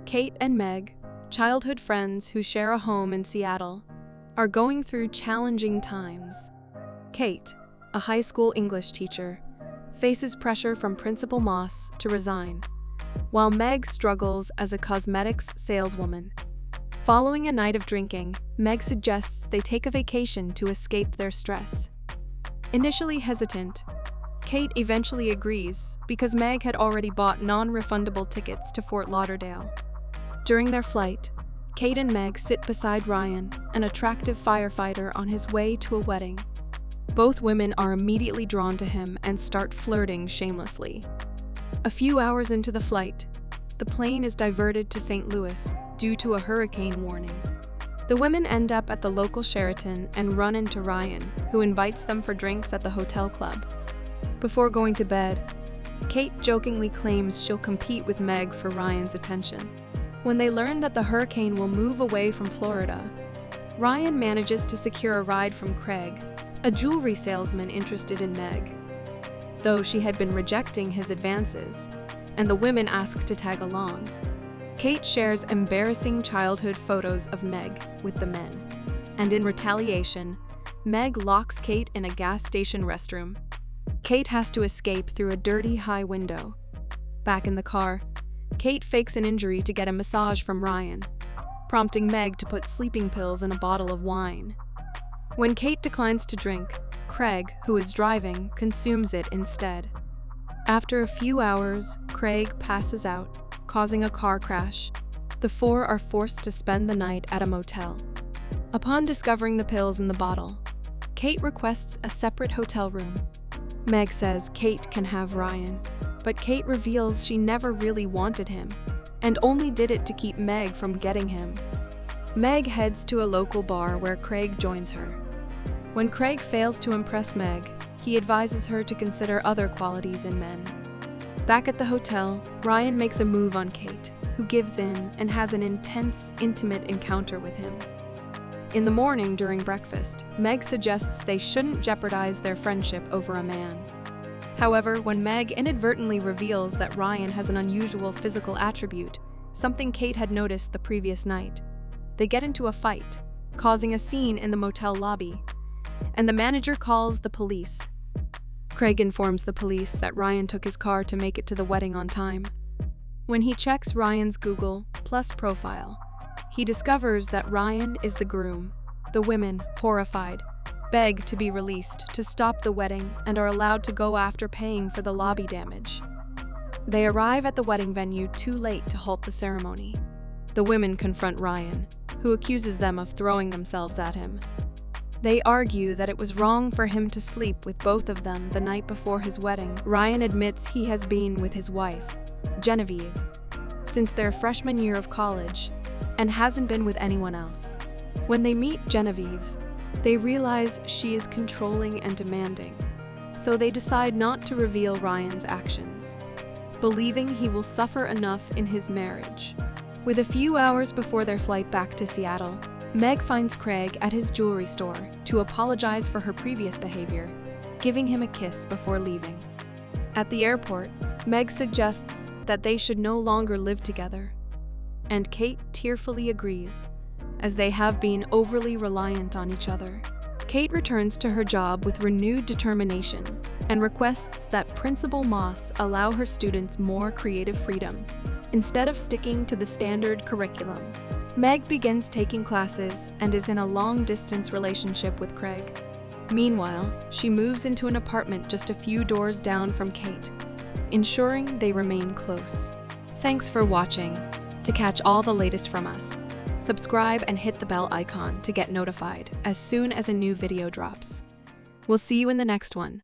Kate and Meg, childhood friends who share a home in Seattle, are going through challenging times. Kate, a high school English teacher, faces pressure from Principal Moss to resign, while Meg struggles as a cosmetics saleswoman. Following a night of drinking, Meg suggests they take a vacation to escape their stress. Initially hesitant, Kate eventually agrees because Meg had already bought non-refundable tickets to Fort Lauderdale. During their flight, Kate and Meg sit beside Ryan, an attractive firefighter on his way to a wedding. Both women are immediately drawn to him and start flirting shamelessly. A few hours into the flight, the plane is diverted to St. Louis due to a hurricane warning. The women end up at the local Sheraton and run into Ryan, who invites them for drinks at the hotel club. Before going to bed, Kate jokingly claims she'll compete with Meg for Ryan's attention. When they learn that the hurricane will move away from Florida, Ryan manages to secure a ride from Craig, a jewelry salesman interested in Meg, though she had been rejecting his advances, and the women ask to tag along. Kate shares embarrassing childhood photos of Meg with the men, and in retaliation, Meg locks Kate in a gas station restroom. Kate has to escape through a dirty high window. Back in the car, Kate fakes an injury to get a massage from Ryan, prompting Meg to put sleeping pills in a bottle of wine. When Kate declines to drink, Craig, who is driving, consumes it instead. After a few hours, Craig passes out, causing a car crash. The four are forced to spend the night at a motel. Upon discovering the pills in the bottle, Kate requests a separate hotel room. Meg says Kate can have Ryan, but Kate reveals she never really wanted him, and only did it to keep Meg from getting him. Meg heads to a local bar where Craig joins her. When Craig fails to impress Meg, he advises her to consider other qualities in men. Back at the hotel, Ryan makes a move on Kate, who gives in and has an intense, intimate encounter with him. In the morning during breakfast, Meg suggests they shouldn't jeopardize their friendship over a man. However, when Meg inadvertently reveals that Ryan has an unusual physical attribute, something Kate had noticed the previous night, they get into a fight, causing a scene in the motel lobby, and the manager calls the police. Craig informs the police that Ryan took his car to make it to the wedding on time. When he checks Ryan's Google Plus profile, he discovers that Ryan is the groom. The women, horrified, beg to be released to stop the wedding and are allowed to go after paying for the lobby damage. They arrive at the wedding venue too late to halt the ceremony. The women confront Ryan, who accuses them of throwing themselves at him. They argue that it was wrong for him to sleep with both of them the night before his wedding. Ryan admits he has been with his wife, Genevieve, since their freshman year of college, and hasn't been with anyone else. When they meet Genevieve, they realize she is controlling and demanding, so they decide not to reveal Ryan's actions, believing he will suffer enough in his marriage. With a few hours before their flight back to Seattle, Meg finds Craig at his jewelry store to apologize for her previous behavior, giving him a kiss before leaving. At the airport, Meg suggests that they should no longer live together, and Kate tearfully agrees, as they have been overly reliant on each other. Kate returns to her job with renewed determination and requests that Principal Moss allow her students more creative freedom, instead of sticking to the standard curriculum. Meg begins taking classes and is in a long-distance relationship with Craig. Meanwhile, she moves into an apartment just a few doors down from Kate, ensuring they remain close. Thanks for watching. To catch all the latest from us, subscribe and hit the bell icon to get notified as soon as a new video drops. We'll see you in the next one.